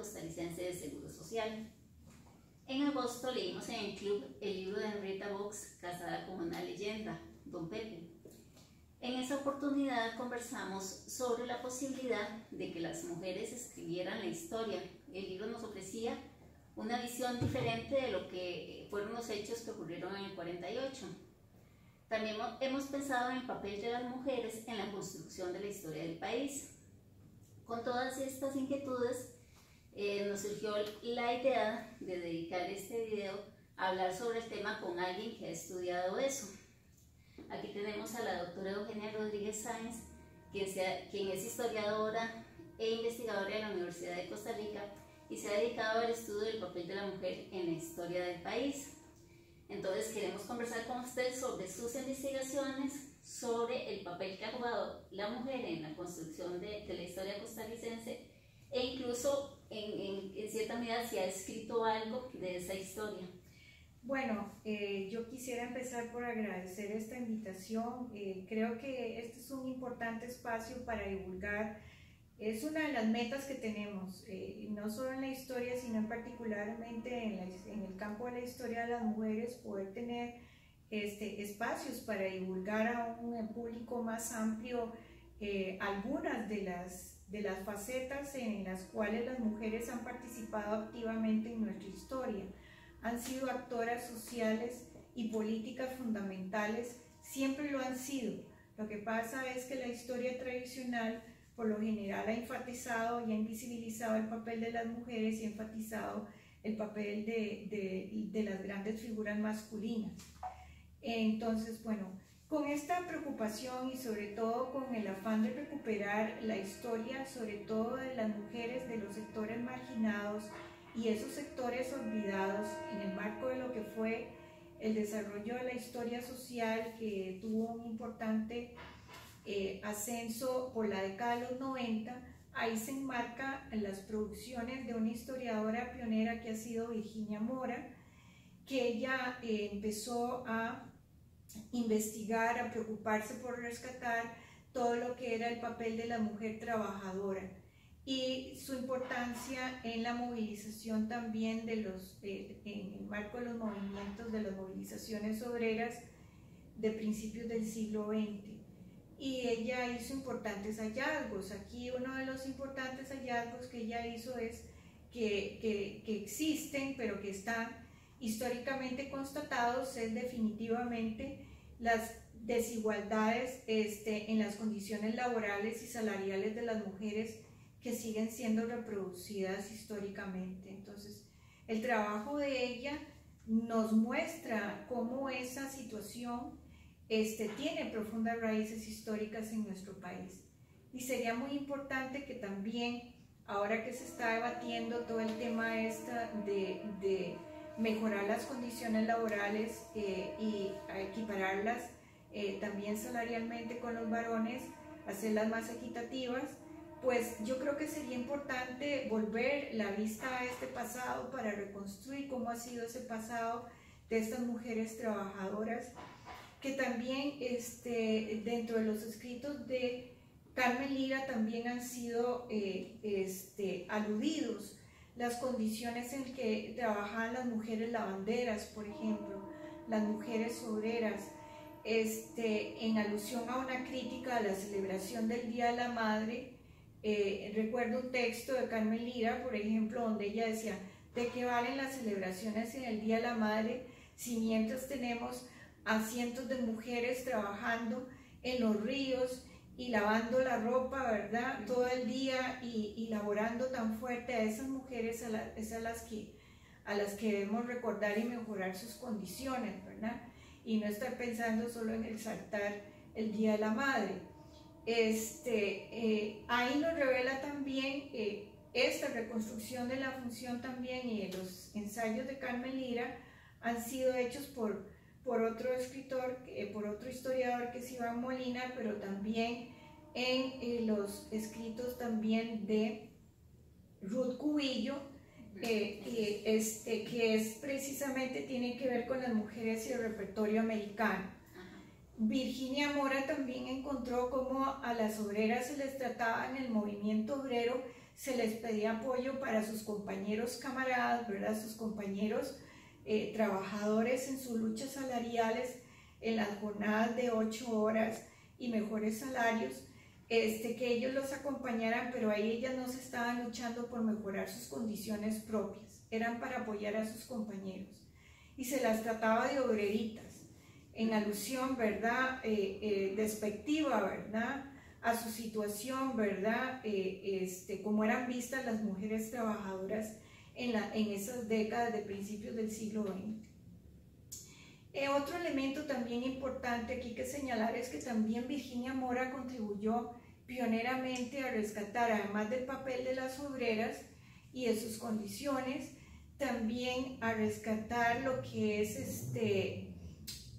Costarricense de Seguro Social. En agosto leímos en el club el libro de Henrietta Box, Casada con una leyenda, Don Pepe. En esa oportunidad conversamos sobre la posibilidad de que las mujeres escribieran la historia. El libro nos ofrecía una visión diferente de lo que fueron los hechos que ocurrieron en el 48. También hemos pensado en el papel de las mujeres en la construcción de la historia del país. Con todas estas inquietudes, nos surgió la idea de dedicar este video a hablar sobre el tema con alguien que ha estudiado eso. Aquí tenemos a la doctora Eugenia Rodríguez Sáenz, quien es historiadora e investigadora de la Universidad de Costa Rica y se ha dedicado al estudio del papel de la mujer en la historia del país. Entonces queremos conversar con usted sobre sus investigaciones, sobre el papel que ha jugado la mujer en la construcción de la historia costarricense e incluso en cierta medida si ha escrito algo de esa historia. Bueno, yo quisiera empezar por agradecer esta invitación. Creo que este es un importante espacio para divulgar. Es una de las metas que tenemos, no solo en la historia, sino particularmente en el campo de la historia de las mujeres, poder tener espacios para divulgar a un público más amplio algunas de las facetas en las cuales las mujeres han participado activamente en nuestra historia. Han sido actoras sociales y políticas fundamentales, siempre lo han sido. Lo que pasa es que la historia tradicional por lo general ha enfatizado y ha invisibilizado el papel de las mujeres y ha enfatizado el papel de las grandes figuras masculinas. Entonces, bueno, con esta preocupación y sobre todo con el afán de recuperar la historia, sobre todo de las mujeres de los sectores marginados y esos sectores olvidados en el marco de lo que fue el desarrollo de la historia social, que tuvo un importante ascenso por la década de los 90, ahí se enmarca en las producciones de una historiadora pionera que ha sido Virginia Mora, que ella empezó a investigar, a preocuparse por rescatar todo lo que era el papel de la mujer trabajadora y su importancia en la movilización también en el marco de los movimientos, de las movilizaciones obreras de principios del siglo XX. Y ella hizo importantes hallazgos. Aquí uno de los importantes hallazgos que ella hizo es que existen, pero que están históricamente constatados, es definitivamente las desigualdades en las condiciones laborales y salariales de las mujeres que siguen siendo reproducidas históricamente. Entonces, el trabajo de ella nos muestra cómo esa situación tiene profundas raíces históricas en nuestro país. Y sería muy importante que también, ahora que se está debatiendo todo el tema de mejorar las condiciones laborales y equipararlas también salarialmente con los varones, hacerlas más equitativas, pues yo creo que sería importante volver la vista a este pasado para reconstruir cómo ha sido ese pasado de estas mujeres trabajadoras, que también dentro de los escritos de Carmen Lira también han sido aludidos las condiciones en que trabajaban las mujeres lavanderas, por ejemplo, las mujeres obreras, en alusión a una crítica a la celebración del Día de la Madre. Recuerdo un texto de Carmen Lira, por ejemplo, donde ella decía: ¿de qué valen las celebraciones en el Día de la Madre si mientras tenemos a cientos de mujeres trabajando en los ríos y lavando la ropa, ¿verdad?, todo el día y laborando tan fuerte? A esas mujeres es a las que debemos recordar y mejorar sus condiciones, ¿verdad? Y no estar pensando solo en exaltar el Día de la Madre. Ahí nos revela también esta reconstrucción de la función también, y los ensayos de Carmen Lira han sido hechos por otro escritor, por otro historiador que es Iván Molina, pero también en los escritos también de Ruth Cubillo, que es precisamente, tiene que ver con las mujeres y el repertorio americano. Virginia Mora también encontró cómo a las obreras se les trataba en el movimiento obrero se les pedía apoyo para sus compañeros camaradas, ¿verdad? Sus compañeros trabajadores en sus luchas salariales, en las jornadas de 8 horas y mejores salarios, que ellos los acompañaran, pero ahí ellas no se estaban luchando por mejorar sus condiciones propias, eran para apoyar a sus compañeros. Y se las trataba de obreritas, en alusión, ¿verdad?, despectiva, ¿verdad?, a su situación, ¿verdad?, como eran vistas las mujeres trabajadoras en esas décadas de principios del siglo XX. Otro elemento también importante aquí que señalar es que también Virginia Mora contribuyó pioneramente a rescatar, además del papel de las obreras y de sus condiciones, también a rescatar lo que es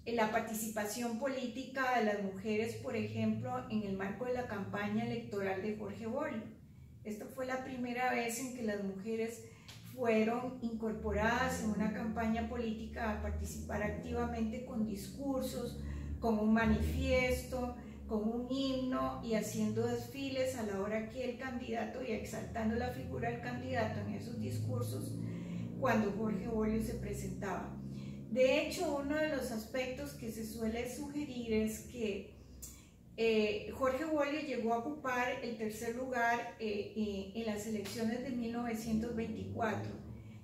la participación política de las mujeres, por ejemplo, en el marco de la campaña electoral de Jorge Bolio. Esta fue la primera vez en que las mujeres fueron incorporadas en una campaña política a participar activamente con discursos, con un manifiesto, con un himno y haciendo desfiles a la hora que el candidato, y exaltando la figura del candidato en esos discursos cuando Jorge Bolio se presentaba. De hecho, uno de los aspectos que se suele sugerir es que Jorge Bolio llegó a ocupar el tercer lugar en las elecciones de 1924,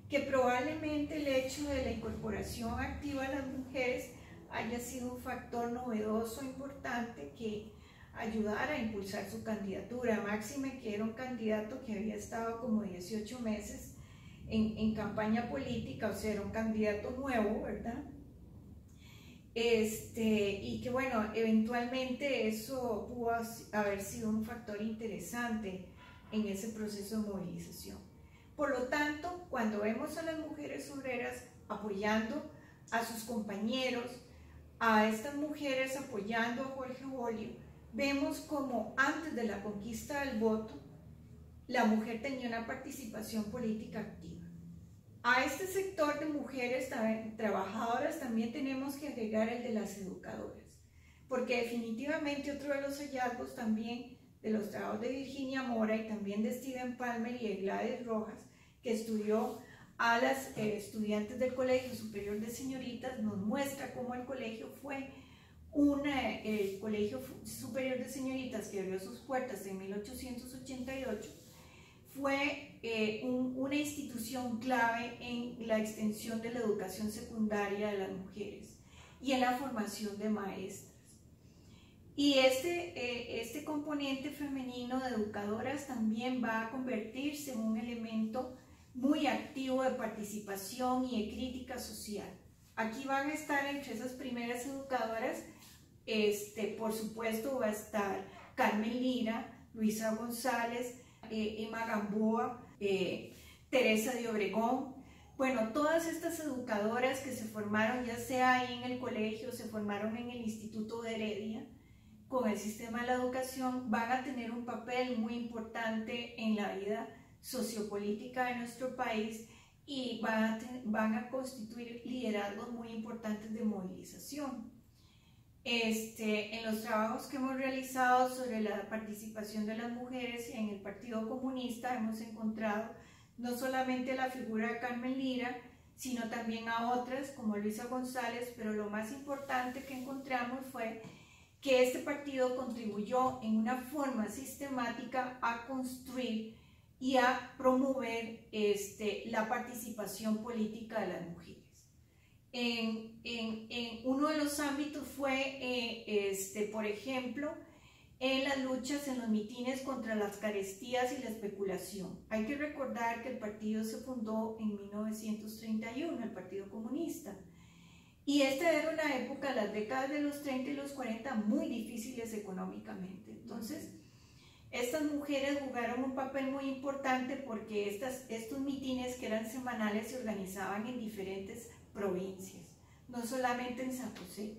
que probablemente el hecho de la incorporación activa de las mujeres haya sido un factor novedoso importante que ayudara a impulsar su candidatura, máxime que era un candidato que había estado como 18 meses en campaña política, o sea, era un candidato nuevo, ¿verdad? Y que bueno, eventualmente eso pudo haber sido un factor interesante en ese proceso de movilización. Por lo tanto, cuando vemos a las mujeres obreras apoyando a sus compañeros, a estas mujeres apoyando a Jorge Bolio, vemos como antes de la conquista del voto, la mujer tenía una participación política activa. A este sector de mujeres trabajadoras también tenemos que agregar el de las educadoras, porque definitivamente otro de los hallazgos también de los trabajos de Virginia Mora y también de Steven Palmer y de Gladys Rojas, que estudió a las estudiantes del Colegio Superior de Señoritas, nos muestra cómo el colegio fue el Colegio Superior de Señoritas, que abrió sus puertas en 1888, fue una institución clave en la extensión de la educación secundaria de las mujeres y en la formación de maestras. Y este componente femenino de educadoras también va a convertirse en un elemento muy activo de participación y de crítica social. Aquí van a estar entre esas primeras educadoras, por supuesto va a estar Carmen Lira, Luisa González, Emma Gamboa, Teresa de Obregón. Bueno, todas estas educadoras que se formaron ya sea ahí en el colegio, se formaron en el Instituto de Heredia, con el sistema de la educación, van a tener un papel muy importante en la vida sociopolítica de nuestro país y van a constituir liderazgos muy importantes de movilización. En los trabajos que hemos realizado sobre la participación de las mujeres en el Partido Comunista hemos encontrado no solamente la figura de Carmen Lira, sino también a otras como Luisa González, pero lo más importante que encontramos fue que este partido contribuyó en una forma sistemática a construir y a promover la participación política de las mujeres. En uno de los ámbitos fue, por ejemplo, en las luchas, en los mitines contra las carestías y la especulación. Hay que recordar que el partido se fundó en 1931, el Partido Comunista. Y esta era una época, las décadas de los 30 y los 40, muy difíciles económicamente. Entonces, estas mujeres jugaron un papel muy importante porque estos mitines que eran semanales se organizaban en diferentes provincias, no solamente en San José.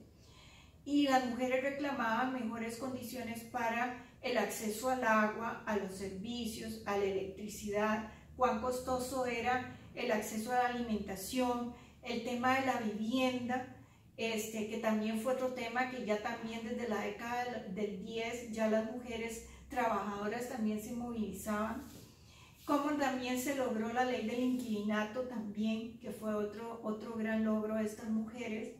Y las mujeres reclamaban mejores condiciones para el acceso al agua, a los servicios, a la electricidad, cuán costoso era el acceso a la alimentación, el tema de la vivienda, que también fue otro tema que ya también desde la década del 10 ya las mujeres trabajadoras también se movilizaban. cómo también se logró la ley del inquilinato también, que fue otro gran logro de estas mujeres,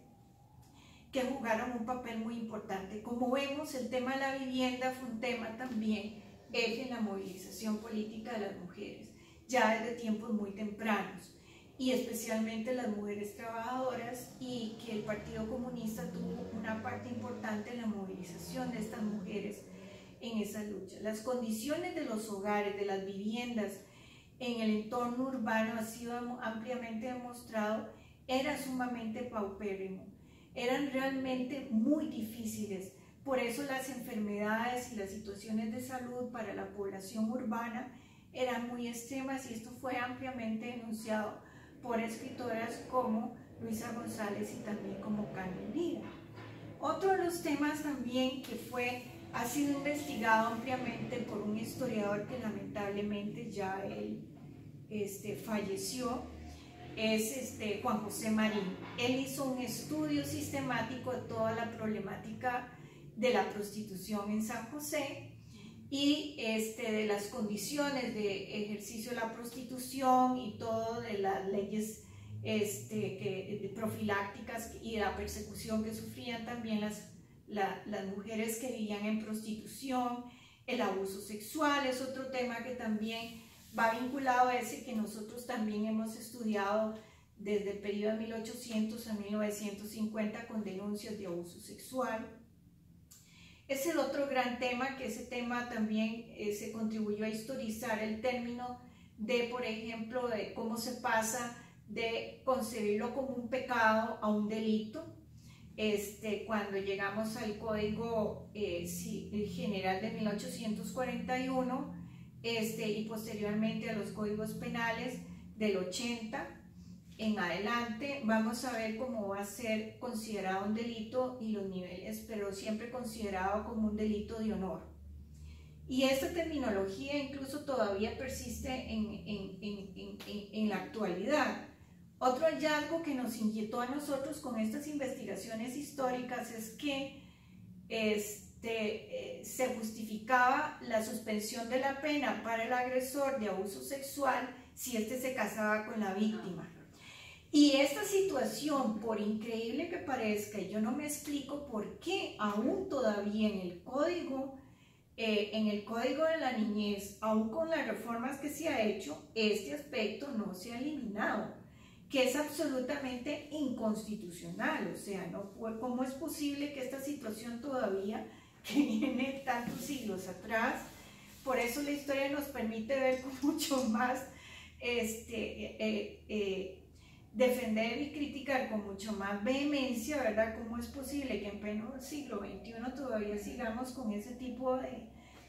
que jugaron un papel muy importante. Como vemos, el tema de la vivienda fue un tema también eje en la movilización política de las mujeres, ya desde tiempos muy tempranos, y especialmente las mujeres trabajadoras, y que el Partido Comunista tuvo una parte importante en la movilización de estas mujeres en esa lucha. Las condiciones de los hogares, de las viviendas en el entorno urbano, ha sido ampliamente demostrado, era sumamente paupérrimo, eran realmente muy difíciles. Por eso las enfermedades y las situaciones de salud para la población urbana eran muy extremas, y esto fue ampliamente denunciado por escritoras como Luisa González y también como Carmen Lira. Otro de los temas también que ha sido investigado ampliamente por un historiador que lamentablemente ya él falleció, es Juan José Marín. Él hizo un estudio sistemático de toda la problemática de la prostitución en San José y de las condiciones de ejercicio de la prostitución y todo de las leyes profilácticas y la persecución que sufrían también las mujeres que vivían en prostitución. El abuso sexual es otro tema que también va vinculado a ese que nosotros también hemos estudiado desde el periodo de 1800 a 1950 con denuncias de abuso sexual. Es el otro gran tema, que ese tema también se contribuyó a historizar el término de, por ejemplo, de cómo se pasa de concebirlo como un pecado a un delito. Cuando llegamos al Código General de 1841 y posteriormente a los códigos penales del 80 en adelante, vamos a ver cómo va a ser considerado un delito y los niveles, pero siempre considerado como un delito de honor. Y esta terminología incluso todavía persiste en la actualidad. Otro hallazgo que nos inquietó a nosotros con estas investigaciones históricas es que se justificaba la suspensión de la pena para el agresor de abuso sexual si se casaba con la víctima. Y esta situación, por increíble que parezca, y yo no me explico por qué aún todavía en el Código de la Niñez, aún con las reformas que se ha hecho, este aspecto no se ha eliminado, que es absolutamente inconstitucional. O sea, ¿cómo es posible que esta situación todavía, que viene tantos siglos atrás? Por eso la historia nos permite ver con mucho más, defender y criticar con mucho más vehemencia, ¿verdad? ¿Cómo es posible que en pleno siglo XXI todavía sigamos con ese tipo de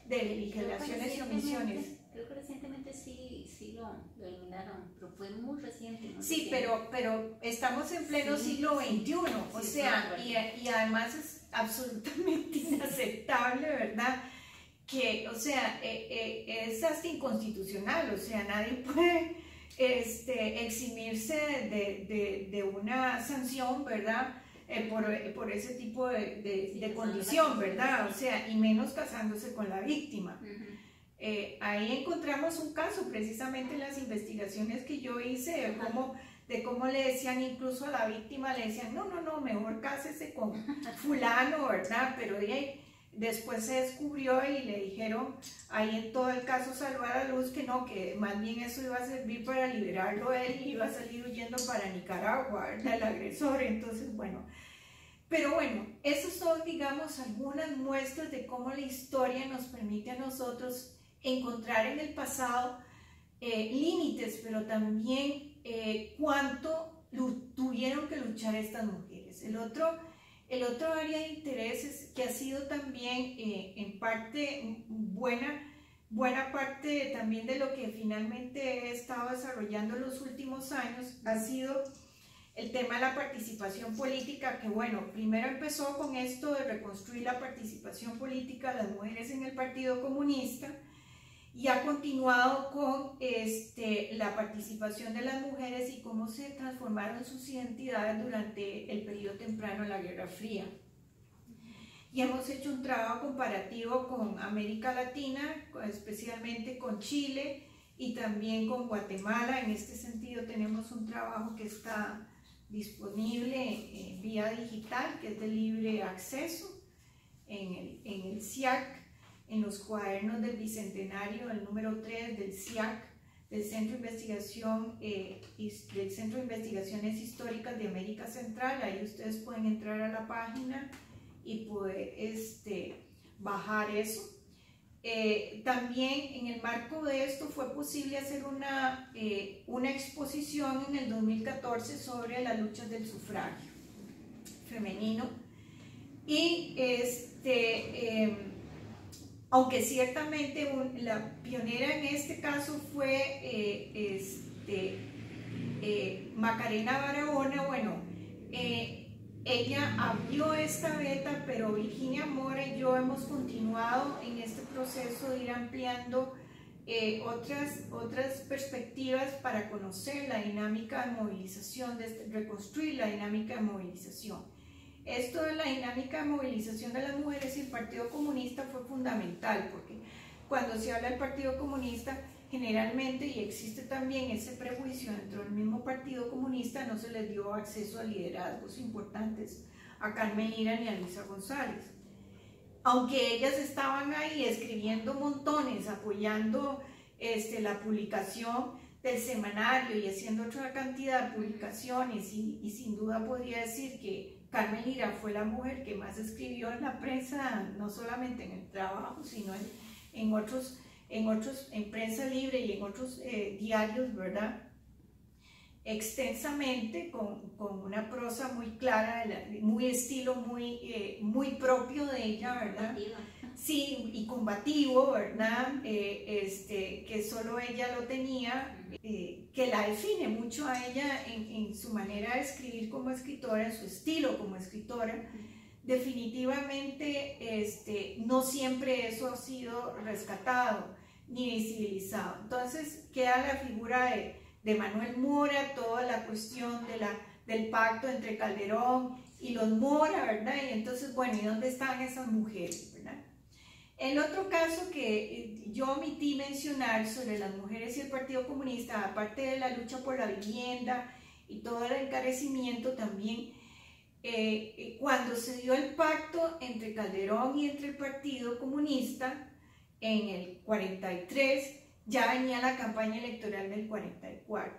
legislaciones y omisiones? Creo que recientemente sí lo eliminaron, pero fue muy reciente. No sí, pero estamos en pleno siglo XXI, o sea, y además es absolutamente inaceptable, ¿verdad? Que, o sea, es hasta inconstitucional, o sea, nadie puede eximirse de una sanción, ¿verdad? Por ese tipo de condición, ¿verdad? O sea, y menos casándose con la víctima. Ahí encontramos un caso precisamente en las investigaciones que yo hice de cómo le decían incluso a la víctima, le decían, no, mejor cásese con fulano, ¿verdad? Pero después se descubrió y le dijeron ahí en todo el caso salvar a luz que no, que más bien eso iba a servir para liberarlo a él y iba a salir huyendo para Nicaragua, ¿verdad? El agresor. Entonces, bueno, pero bueno, esas son, digamos, algunas muestras de cómo la historia nos permite a nosotros encontrar en el pasado límites, pero también cuánto tuvieron que luchar estas mujeres. El otro área de interés que ha sido también en parte buena parte también de lo que finalmente he estado desarrollando en los últimos años ha sido el tema de la participación política, que bueno, primero empezó con esto de reconstruir la participación política de las mujeres en el Partido Comunista y ha continuado con la participación de las mujeres y cómo se transformaron sus identidades durante el periodo temprano de la Guerra Fría. Y hemos hecho un trabajo comparativo con América Latina, especialmente con Chile y también con Guatemala. En este sentido tenemos un trabajo que está disponible vía digital, que es de libre acceso en el CIAC, en los cuadernos del Bicentenario, el número 3 del CIAC, del Centro de Investigaciones Históricas de América Central. Ahí ustedes pueden entrar a la página y poder bajar eso. También en el marco de esto fue posible hacer una exposición en el 2014 sobre las luchas del sufragio femenino, y aunque ciertamente la pionera en este caso fue Macarena Barahona. Bueno, ella abrió esta beta, pero Virginia Mora y yo hemos continuado en este proceso de ir ampliando otras perspectivas para conocer la dinámica de movilización, de reconstruir la dinámica de movilización. Esto de la dinámica de movilización de las mujeres y el Partido Comunista fue fundamental, porque cuando se habla del Partido Comunista, generalmente, y existe también ese prejuicio dentro del mismo Partido Comunista, no se les dio acceso a liderazgos importantes a Carmen Lira ni a Luisa González. Aunque ellas estaban ahí escribiendo montones, apoyando la publicación del semanario y haciendo otra cantidad de publicaciones, y sin duda podría decir que Carmen Lira fue la mujer que más escribió en la prensa, no solamente en el trabajo, sino en prensa libre y en otros diarios, ¿verdad? Extensamente, con una prosa muy clara, muy estilo muy propio de ella, ¿verdad? Sí, y combativo, ¿verdad? Que solo ella lo tenía, que la define mucho a ella en su manera de escribir como escritora, en su estilo como escritora. Definitivamente no siempre eso ha sido rescatado ni visibilizado. Entonces queda la figura de Manuel Mora, toda la cuestión del pacto entre Calderón y los Mora, ¿verdad? Y entonces, bueno, ¿y dónde están esas mujeres, verdad? El otro caso que yo omití mencionar sobre las mujeres y el Partido Comunista, aparte de la lucha por la vivienda y todo el encarecimiento, también cuando se dio el pacto entre Calderón y entre el Partido Comunista en el 43, ya venía la campaña electoral del 44.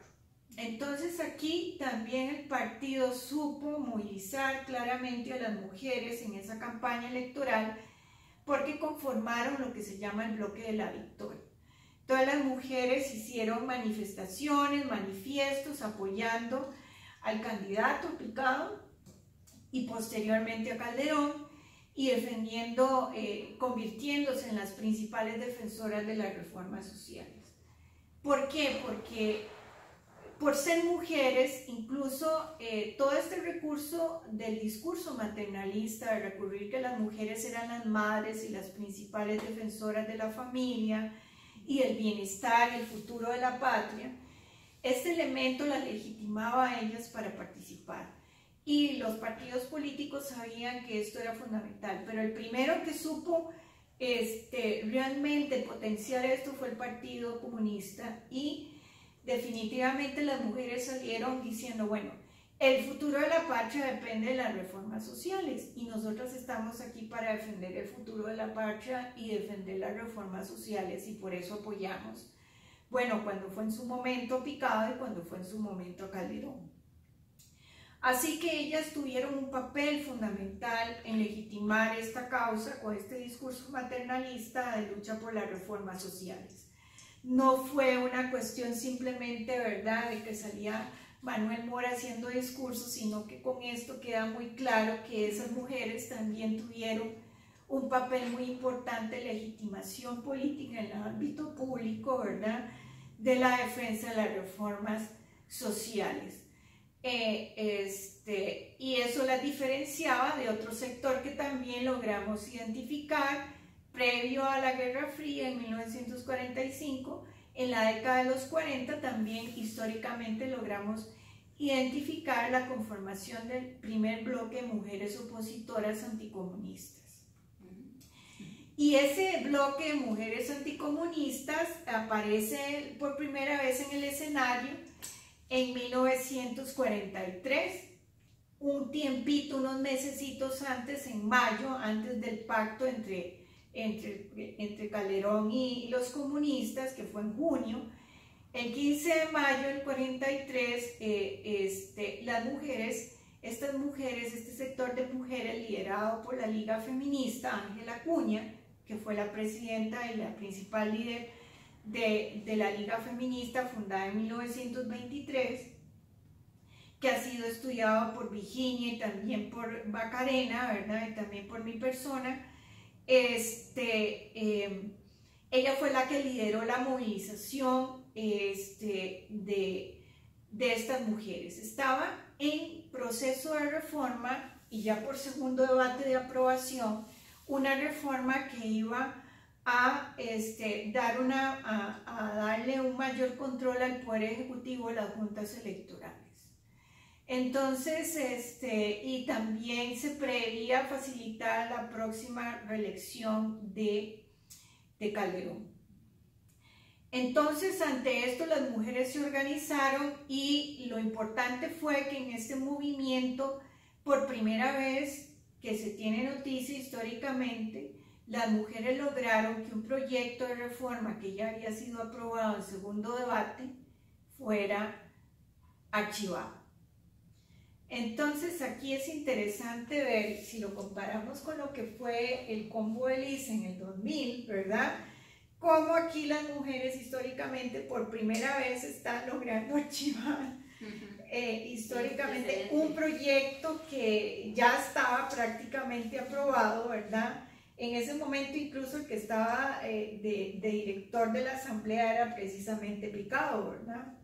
Entonces aquí también el partido supo movilizar claramente a las mujeres en esa campaña electoral, porque conformaron lo que se llama el bloque de la victoria. Todas las mujeres hicieron manifestaciones, manifiestos apoyando al candidato Picado y posteriormente a Calderón, y defendiendo, convirtiéndose en las principales defensoras de las reformas sociales. ¿Por qué? Porque por ser mujeres, incluso todo este recurso del discurso maternalista, de recurrir que las mujeres eran las madres y las principales defensoras de la familia y el bienestar y el futuro de la patria, este elemento las legitimaba a ellas para participar. Y los partidos políticos sabían que esto era fundamental, pero el primero que supo realmente potenciar esto fue el Partido Comunista, y definitivamente las mujeres salieron diciendo, bueno, el futuro de la patria depende de las reformas sociales, y nosotras estamos aquí para defender el futuro de la patria y defender las reformas sociales, y por eso apoyamos, bueno, cuando fue en su momento Picado y cuando fue en su momento Calderón. Así que ellas tuvieron un papel fundamental en legitimar esta causa con este discurso maternalista de lucha por las reformas sociales. No fue una cuestión simplemente, ¿verdad?, de que salía Manuel Mora haciendo discursos, sino que con esto queda muy claro que esas mujeres también tuvieron un papel muy importante en legitimación política en el ámbito público, ¿verdad?, de la defensa de las reformas sociales. Y eso las diferenciaba de otro sector que también logramos identificar previo a la Guerra Fría en 1945. En la década de los 40 también históricamente logramos identificar la conformación del primer bloque de mujeres opositoras anticomunistas. Y ese bloque de mujeres anticomunistas aparece por primera vez en el escenario en 1943, un tiempito, unos mesecitos antes, en mayo, antes del pacto entre Calderón y los comunistas, que fue en junio. El 15 de mayo del 43, estas mujeres, este sector de mujeres liderado por la Liga Feminista, Ángela Acuña, que fue la presidenta y la principal líder de la Liga Feminista, fundada en 1923, que ha sido estudiado por Virginia y también por Macarena, ¿verdad? Y también por mi persona. Ella fue la que lideró la movilización de estas mujeres. Estaba en proceso de reforma y ya por segundo debate de aprobación, una reforma que iba a darle un mayor control al Poder Ejecutivo de las juntas electorales. Entonces, y también se preveía facilitar la próxima reelección de Calderón. Entonces, ante esto, las mujeres se organizaron y lo importante fue que en este movimiento, por primera vez que se tiene noticia históricamente, las mujeres lograron que un proyecto de reforma que ya había sido aprobado en segundo debate fuera archivado. Entonces, aquí es interesante ver, si lo comparamos con lo que fue el combo de Liz en el 2000, ¿verdad? Cómo aquí las mujeres históricamente por primera vez están logrando archivar históricamente un proyecto que ya estaba prácticamente aprobado, ¿verdad? En ese momento incluso el que estaba de director de la asamblea era precisamente Picado, ¿verdad?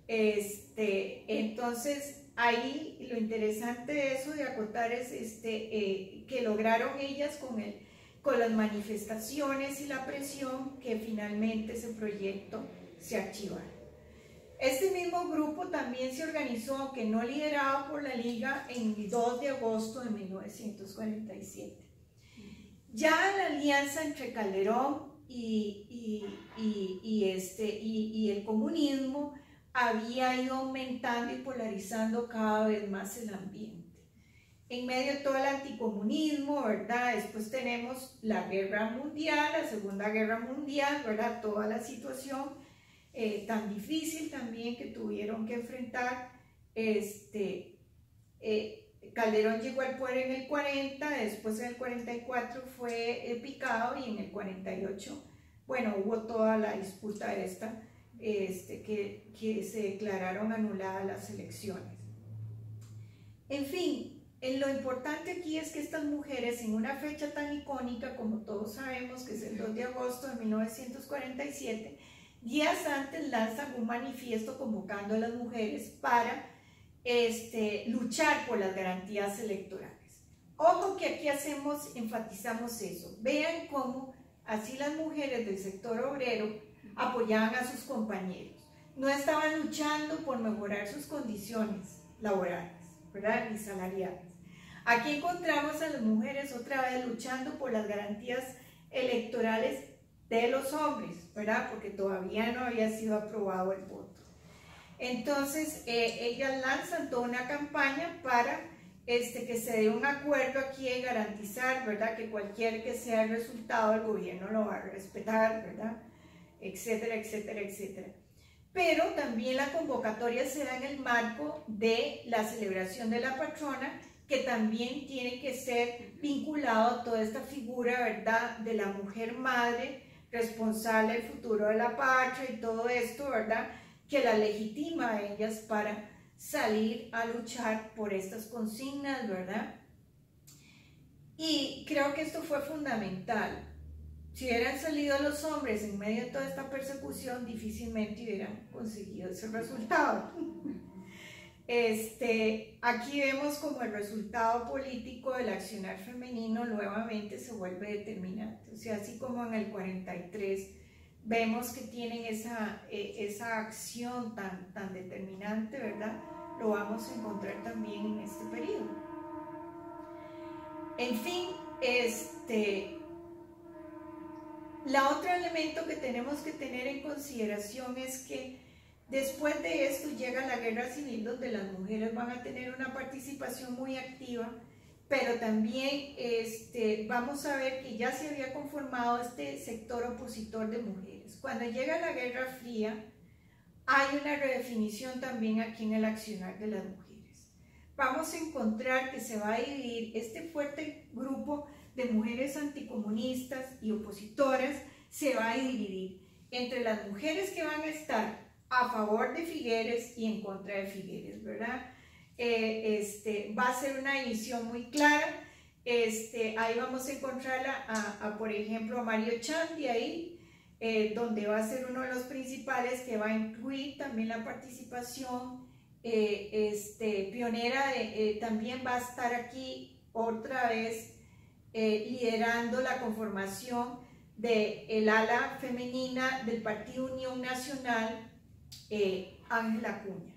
Entonces ahí lo interesante de eso de acotar es que lograron ellas con las manifestaciones y la presión que finalmente ese proyecto se archivara. Este mismo grupo también se organizó, aunque no liderado por la Liga, en el 2 de agosto de 1947. Ya la alianza entre Calderón y el comunismo había ido aumentando y polarizando cada vez más el ambiente. En medio de todo el anticomunismo, ¿verdad? Después tenemos la guerra mundial, la Segunda Guerra Mundial, ¿verdad? Toda la situación tan difícil también que tuvieron que enfrentar. Calderón llegó al poder en el 40, después en el 44 fue Picado y en el 48, bueno, hubo toda la disputa esta, que se declararon anuladas las elecciones. En fin, lo importante aquí es que estas mujeres, en una fecha tan icónica como todos sabemos, que es el 2 de agosto de 1947, días antes lanzan un manifiesto convocando a las mujeres para luchar por las garantías electorales. Ojo que aquí enfatizamos eso. Vean cómo así las mujeres del sector obrero apoyaban a sus compañeros. No estaban luchando por mejorar sus condiciones laborales, ¿verdad? Ni salariales. Aquí encontramos a las mujeres otra vez luchando por las garantías electorales de los hombres, ¿verdad? Porque todavía no había sido aprobado el voto. Entonces, ellas lanzan toda una campaña para que se dé un acuerdo aquí de garantizar, ¿verdad? Que cualquier que sea el resultado, el gobierno lo va a respetar, ¿verdad? Etcétera, etcétera, etcétera. Pero también la convocatoria se da en el marco de la celebración de la patrona, que también tiene que ser vinculado a toda esta figura, ¿verdad? De la mujer madre, responsable del futuro de la patria y todo esto, ¿verdad? Que la legitima a ellas para salir a luchar por estas consignas, ¿verdad? Y creo que esto fue fundamental. Si hubieran salido los hombres en medio de toda esta persecución, difícilmente hubieran conseguido ese resultado. Aquí vemos como el resultado político del accionar femenino nuevamente se vuelve determinante. O sea, así como en el 43 vemos que tienen esa acción tan determinante, ¿verdad? Lo vamos a encontrar también en este periodo. En fin, La otro elemento que tenemos que tener en consideración es que después de esto llega la guerra civil, donde las mujeres van a tener una participación muy activa, pero también vamos a ver que ya se había conformado este sector opositor de mujeres. Cuando llega la Guerra Fría, hay una redefinición también aquí en el accionar de las mujeres. Vamos a encontrar que se va a dividir este fuerte grupo de mujeres anticomunistas y opositoras, se va a dividir entre las mujeres que van a estar a favor de Figueres y en contra de Figueres, ¿verdad? Va a ser una división muy clara. Ahí vamos a encontrar por ejemplo, a Mario Chandi ahí, donde va a ser uno de los principales, que va a incluir también la participación pionera, también va a estar aquí otra vez liderando la conformación del ala femenina del Partido Unión Nacional, Ángela Acuña.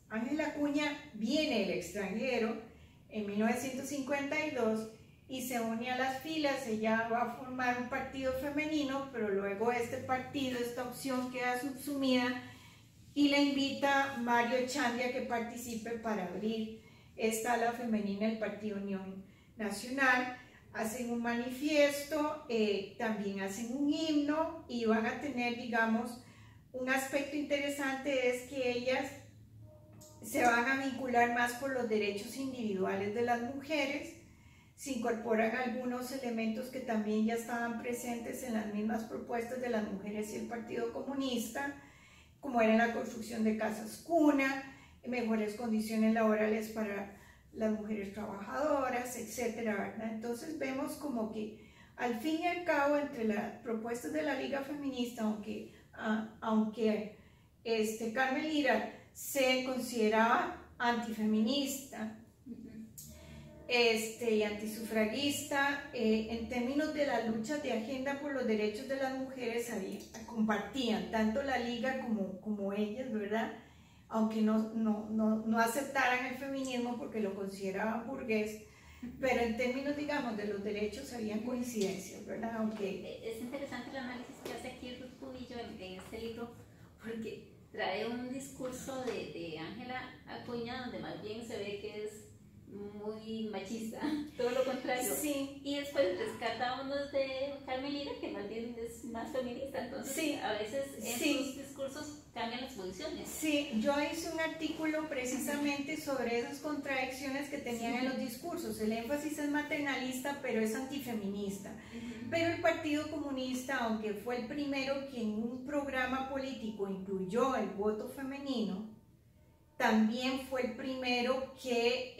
Ángela Acuña viene del extranjero en 1952 y se une a las filas. Ella va a formar un partido femenino, pero luego este partido, esta opción queda subsumida, y le invita a Mario Chandi a que participe para abrir esta ala femenina del Partido Unión Nacional. Hacen un manifiesto, también hacen un himno, y van a tener, digamos, un aspecto interesante es que ellas se van a vincular más por los derechos individuales de las mujeres. Se incorporan algunos elementos que también ya estaban presentes en las mismas propuestas de las mujeres y el Partido Comunista, como era la construcción de casas cuna, mejores condiciones laborales para las mujeres trabajadoras, etcétera, ¿verdad? Entonces vemos como que al fin y al cabo, entre las propuestas de la Liga Feminista, aunque Carmen Lira se consideraba antifeminista y antisufragista, en términos de la lucha de agenda por los derechos de las mujeres, compartían tanto la Liga como ellas, ¿verdad? Aunque no aceptaran el feminismo porque lo consideraban burgués, pero en términos, digamos, de los derechos habían coincidencias, ¿verdad? Aunque es interesante el análisis que hace aquí Ruth Cubillo en este libro, porque trae un discurso de Ángela Acuña donde más bien se ve que es muy machista, todo lo contrario. Sí. Y después rescata unos de Carmen Lira que más bien es más feminista, entonces sí. A veces en sus discursos cambian las posiciones. Sí, yo hice un artículo precisamente sobre esas contradicciones que tenían en los discursos. El énfasis es maternalista, pero es antifeminista. Pero el Partido Comunista, aunque fue el primero que en un programa político incluyó el voto femenino, también fue el primero que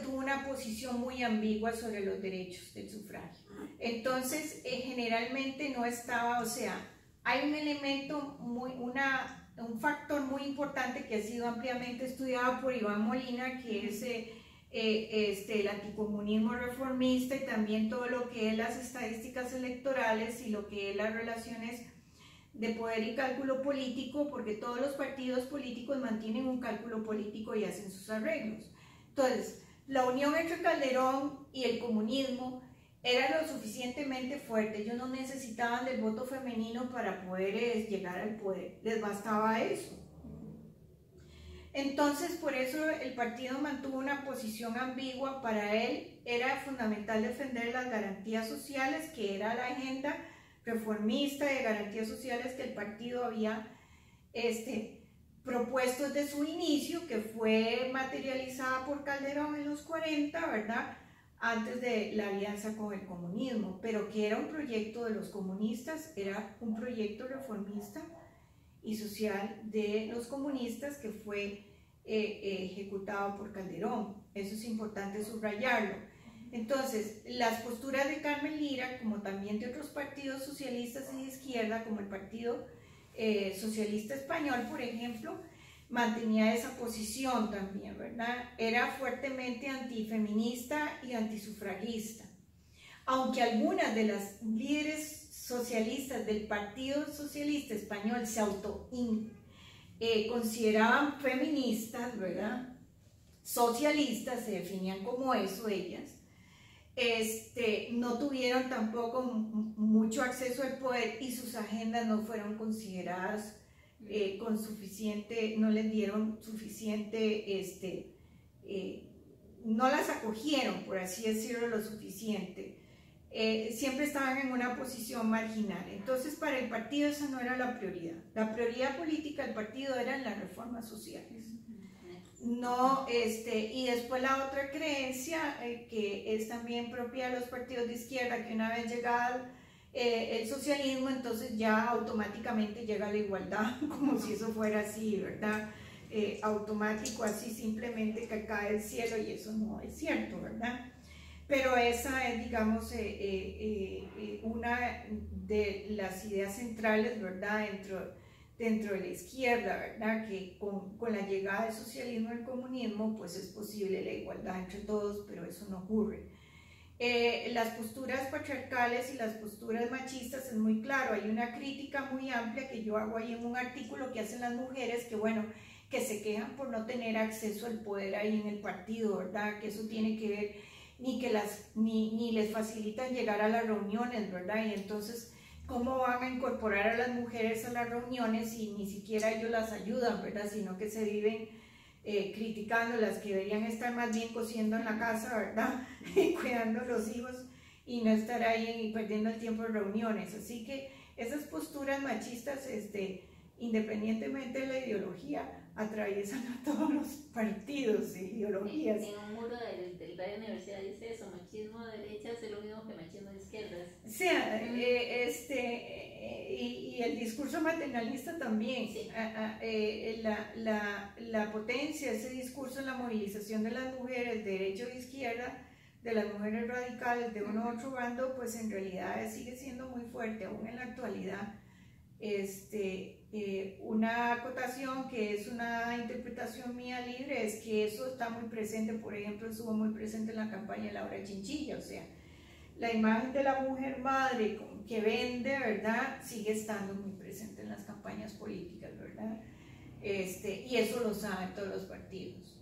tuvo una posición muy ambigua sobre los derechos del sufragio. Entonces, generalmente no estaba, o sea, hay un elemento, un factor muy importante que ha sido ampliamente estudiado por Iván Molina, que es el anticomunismo reformista, y también todo lo que es las estadísticas electorales y lo que es las relaciones de poder y cálculo político, porque todos los partidos políticos mantienen un cálculo político y hacen sus arreglos. Entonces, la unión entre Calderón y el comunismo era lo suficientemente fuerte. Ellos no necesitaban del voto femenino para poder llegar al poder, les bastaba eso. Entonces, por eso el partido mantuvo una posición ambigua. Para él era fundamental defender las garantías sociales, que era la agenda reformista de garantías sociales que el partido había propuesto desde su inicio, que fue materializada por Calderón en los 40, ¿verdad?, antes de la alianza con el comunismo, pero que era un proyecto de los comunistas, era un proyecto reformista y social de los comunistas que fue ejecutado por Calderón. Eso es importante subrayarlo. Entonces, las posturas de Carmen Lira, como también de otros partidos socialistas y de izquierda, como el Partido Socialista Español, por ejemplo, mantenía esa posición también, ¿verdad? Era fuertemente antifeminista y antisufragista. Aunque algunas de las líderes socialistas del Partido Socialista Español se consideraban feministas, ¿verdad?, socialistas, se definían como eso ellas, no tuvieron tampoco mucho acceso al poder y sus agendas no fueron consideradas con suficiente, no les dieron suficiente, no las acogieron, por así decirlo, lo suficiente. Siempre estaban en una posición marginal. Entonces, para el partido esa no era la prioridad. La prioridad política del partido eran las reformas sociales. No, y después la otra creencia que es también propia de los partidos de izquierda, que una vez llegado el socialismo, entonces ya automáticamente llega la igualdad, como si eso fuera así, ¿verdad? Automático, así simplemente que cae del cielo, y eso no es cierto, ¿verdad? Pero esa es, digamos, una de las ideas centrales, ¿verdad? Dentro de la izquierda, ¿verdad? Que con la llegada del socialismo y el comunismo, pues es posible la igualdad entre todos, pero eso no ocurre. Las posturas patriarcales y las posturas machistas es muy claro, hay una crítica muy amplia que yo hago ahí en un artículo que hacen las mujeres, que bueno, que se quejan por no tener acceso al poder ahí en el partido, ¿verdad? Que eso tiene que ver, ni les facilitan llegar a las reuniones, ¿verdad? Y entonces, ¿cómo van a incorporar a las mujeres a las reuniones si ni siquiera ellos las ayudan, ¿verdad? Sino que se viven criticándolas, que deberían estar más bien cosiendo en la casa, ¿verdad? Y cuidando a los hijos y no estar ahí perdiendo el tiempo en reuniones. Así que esas posturas machistas, independientemente de la ideología, atraviesan a todos los partidos e ideologías. En un muro del Radio Universidad dice eso: machismo de derechas es lo mismo que machismo de izquierdas. O sea, y el discurso maternalista también, sí. La potencia, ese discurso en la movilización de las mujeres, de derecha o de izquierda, de las mujeres radicales de uno u otro bando, pues en realidad sigue siendo muy fuerte, aún en la actualidad. Una acotación que es una interpretación mía libre es que eso está muy presente, por ejemplo, estuvo muy presente en la campaña de Laura Chinchilla, o sea, la imagen de la mujer madre que vende, ¿verdad?, sigue estando muy presente en las campañas políticas, ¿verdad? Y eso lo saben todos los partidos.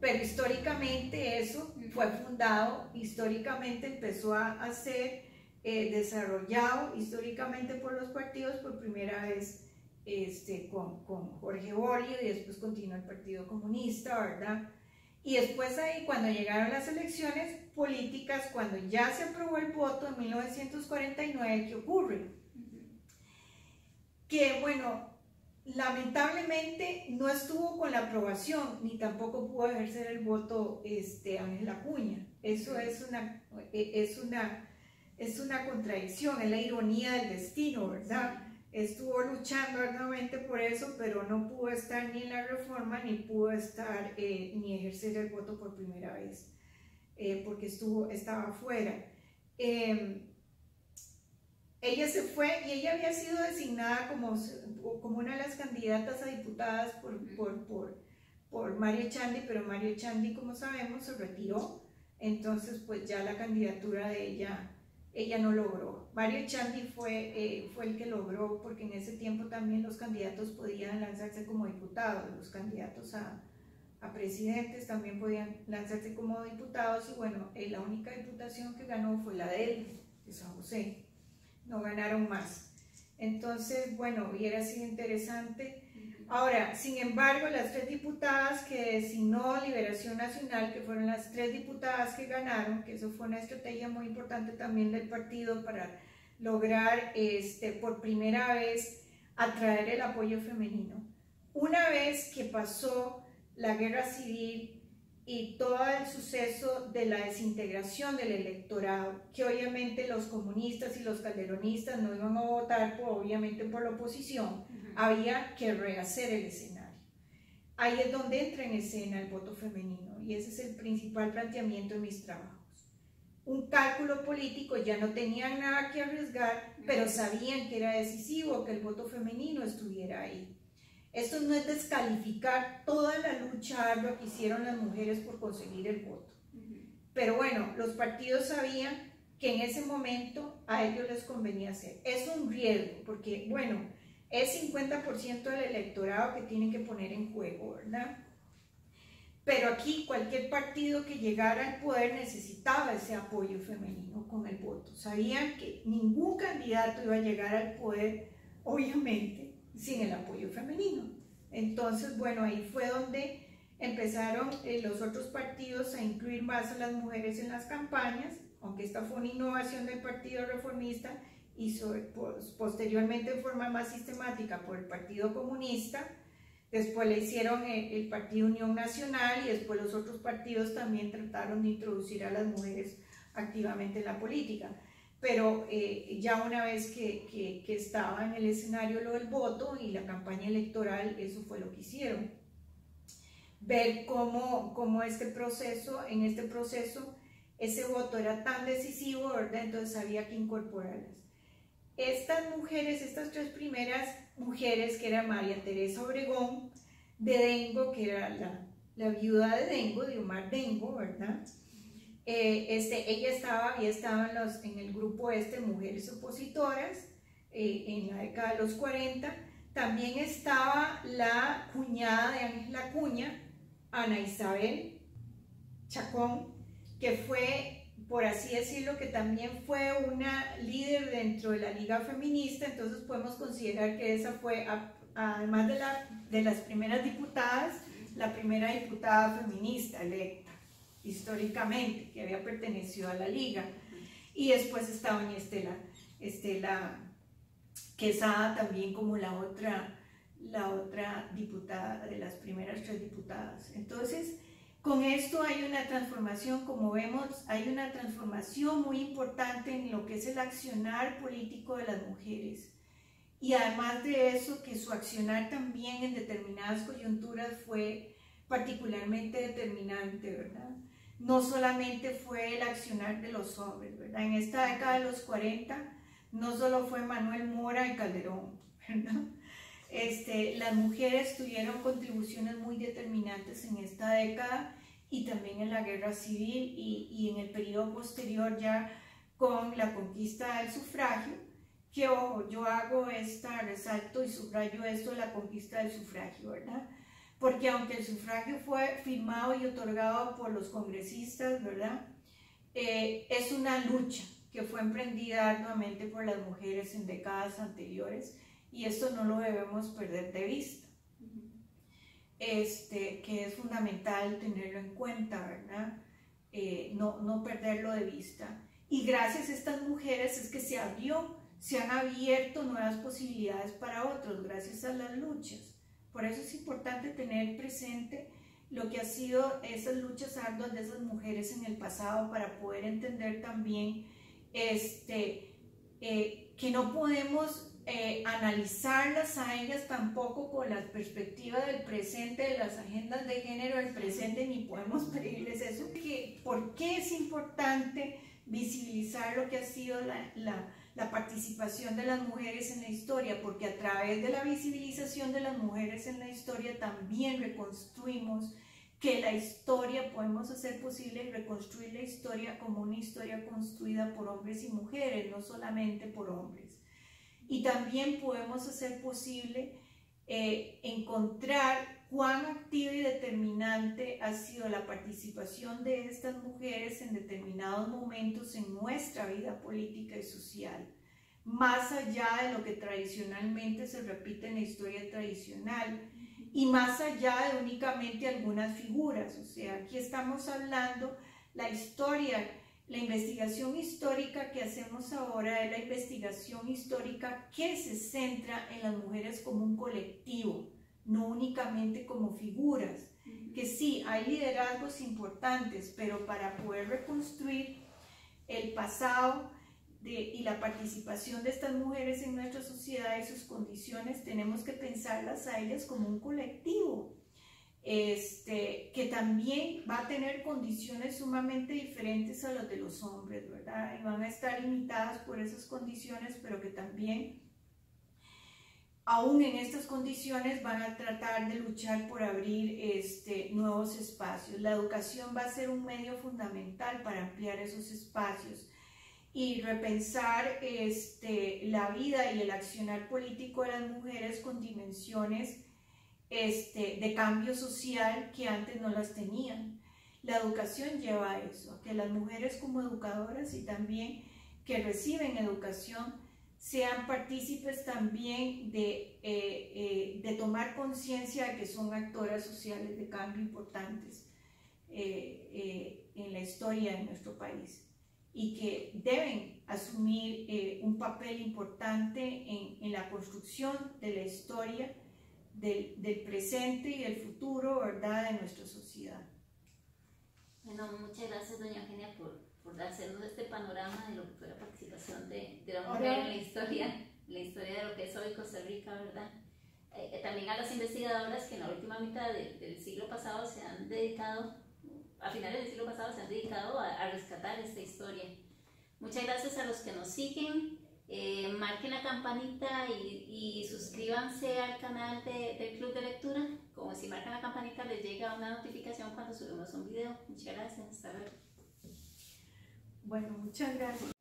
Pero históricamente eso fue fundado, históricamente empezó a ser desarrollado históricamente por los partidos por primera vez con Jorge Bolio, y después continuó el Partido Comunista, ¿verdad? Y después ahí, cuando llegaron las elecciones políticas, cuando ya se aprobó el voto en 1949, ¿qué ocurre? Que, bueno, lamentablemente no estuvo con la aprobación, ni tampoco pudo ejercer el voto Ángel Acuña. Eso es una contradicción, es la ironía del destino, ¿verdad? Estuvo luchando arduamente por eso, pero no pudo estar ni en la reforma, ni pudo estar, ni ejercer el voto por primera vez, porque estaba afuera. Ella se fue y ella había sido designada como una de las candidatas a diputadas por Mario Echandi, pero Mario Echandi, como sabemos, se retiró, entonces pues ya la candidatura de ella no logró. Mario Echandi fue el que logró, porque en ese tiempo también los candidatos podían lanzarse como diputados, los candidatos a presidentes también podían lanzarse como diputados, y bueno, la única diputación que ganó fue la de él, de San José. No ganaron más. Entonces, bueno, hubiera sido interesante. Ahora, sin embargo, las 3 diputadas que designó Liberación Nacional, que fueron las 3 diputadas que ganaron, que eso fue una estrategia muy importante también del partido para lograr por primera vez atraer el apoyo femenino. Una vez que pasó la guerra civil y todo el suceso de la desintegración del electorado, que obviamente los comunistas y los calderonistas no iban a votar obviamente por la oposición, había que rehacer el escenario. Ahí es donde entra en escena el voto femenino, y ese es el principal planteamiento de mis trabajos. Un cálculo político, ya no tenían nada que arriesgar, pero sabían que era decisivo que el voto femenino estuviera ahí. Esto no es descalificar toda la lucha ardua que hicieron las mujeres por conseguir el voto. Pero bueno, los partidos sabían que en ese momento a ellos les convenía hacer. Es un riesgo, porque bueno, es 50% del electorado que tienen que poner en juego, ¿verdad? pero aquí cualquier partido que llegara al poder necesitaba ese apoyo femenino con el voto. Sabían que ningún candidato iba a llegar al poder, obviamente, sin el apoyo femenino. Entonces, bueno, ahí fue donde empezaron los otros partidos a incluir más a las mujeres en las campañas, aunque esta fue una innovación del Partido Reformista y posteriormente de forma más sistemática por el Partido Comunista. Después le hicieron el Partido Unión Nacional y después los otros partidos también trataron de introducir a las mujeres activamente en la política. Pero ya una vez que estaba en el escenario lo del voto y la campaña electoral, eso fue lo que hicieron. Ver cómo en este proceso, ese voto era tan decisivo, ¿verdad? Entonces había que incorporarlas. Estas mujeres, estas tres primeras mujeres, que era María Teresa Obregón de Dengo, que era la viuda de Dengo, de Omar Dengo, ¿verdad? Ella había estado en el grupo Mujeres Opositoras en la década de los 40. También estaba la cuñada de Ángel Acuña, Ana Isabel Chacón, que fue, por así decirlo, que también fue una líder dentro de la Liga Feminista. Entonces podemos considerar que esa fue, además de las primeras diputadas, la primera diputada feminista electa históricamente, que había pertenecido a la Liga. Y después está doña Estela Quesada, también como la otra diputada, de las primeras tres diputadas. Entonces, con esto hay una transformación, como vemos, hay una transformación muy importante en lo que es el accionar político de las mujeres. Y además de eso, que su accionar también en determinadas coyunturas fue particularmente determinante, ¿verdad? No solamente fue el accionar de los hombres, ¿verdad? En esta década de los 40, no solo fue Manuel Mora y Calderón, ¿verdad? Las mujeres tuvieron contribuciones muy determinantes en esta década y también en la guerra civil y en el periodo posterior, ya con la conquista del sufragio, que ojo, yo resalto y subrayo esto de la conquista del sufragio, ¿verdad? Porque aunque el sufragio fue firmado y otorgado por los congresistas, ¿verdad? Es una lucha que fue emprendida arduamente por las mujeres en décadas anteriores, y esto no lo debemos perder de vista, que es fundamental tenerlo en cuenta, ¿verdad? No perderlo de vista. Y gracias a estas mujeres es que se han abierto nuevas posibilidades para otros, gracias a las luchas. Por eso es importante tener presente lo que ha sido esas luchas arduas de esas mujeres en el pasado, para poder entender también que no podemos analizarlas a ellas tampoco con la perspectiva del presente, de las agendas de género del presente, ni podemos pedirles eso. ¿Por qué es importante visibilizar lo que ha sido la participación de las mujeres en la historia? Porque a través de la visibilización de las mujeres en la historia también reconstruimos que la historia, podemos hacer posible reconstruir la historia como una historia construida por hombres y mujeres, no solamente por hombres. Y también podemos hacer posible encontrar cuán activa y determinante ha sido la participación de estas mujeres en determinados momentos en nuestra vida política y social, más allá de lo que tradicionalmente se repite en la historia tradicional y más allá de únicamente algunas figuras. O sea, aquí estamos hablando la historia. La investigación histórica que hacemos ahora es la investigación histórica que se centra en las mujeres como un colectivo, no únicamente como figuras. Que sí, hay liderazgos importantes, pero para poder reconstruir el pasado y la participación de estas mujeres en nuestra sociedad y sus condiciones, tenemos que pensarlas a ellas como un colectivo. Que también va a tener condiciones sumamente diferentes a las de los hombres, ¿verdad? Y van a estar limitadas por esas condiciones, pero que también, aún en estas condiciones, van a tratar de luchar por abrir nuevos espacios. La educación va a ser un medio fundamental para ampliar esos espacios y repensar la vida y el accionar político de las mujeres con dimensiones de cambio social que antes no las tenían. La educación lleva a eso, a que las mujeres como educadoras y también que reciben educación sean partícipes también de tomar conciencia de que son actoras sociales de cambio importantes en la historia de nuestro país y que deben asumir un papel importante en la construcción de la historia del presente y del futuro, ¿verdad?, de nuestra sociedad. Bueno, muchas gracias, doña Eugenia, por hacernos este panorama de lo que fue la participación de la mujer en la historia de lo que es hoy Costa Rica, ¿verdad? También a las investigadoras que en la última mitad del siglo pasado se han dedicado, a finales del siglo pasado se han dedicado a rescatar esta historia. Muchas gracias a los que nos siguen. Marquen la campanita y suscríbanse al canal del Club de Lectura. Como si marcan la campanita les llega una notificación cuando subimos un video. Muchas gracias, hasta luego. Bueno, muchas gracias.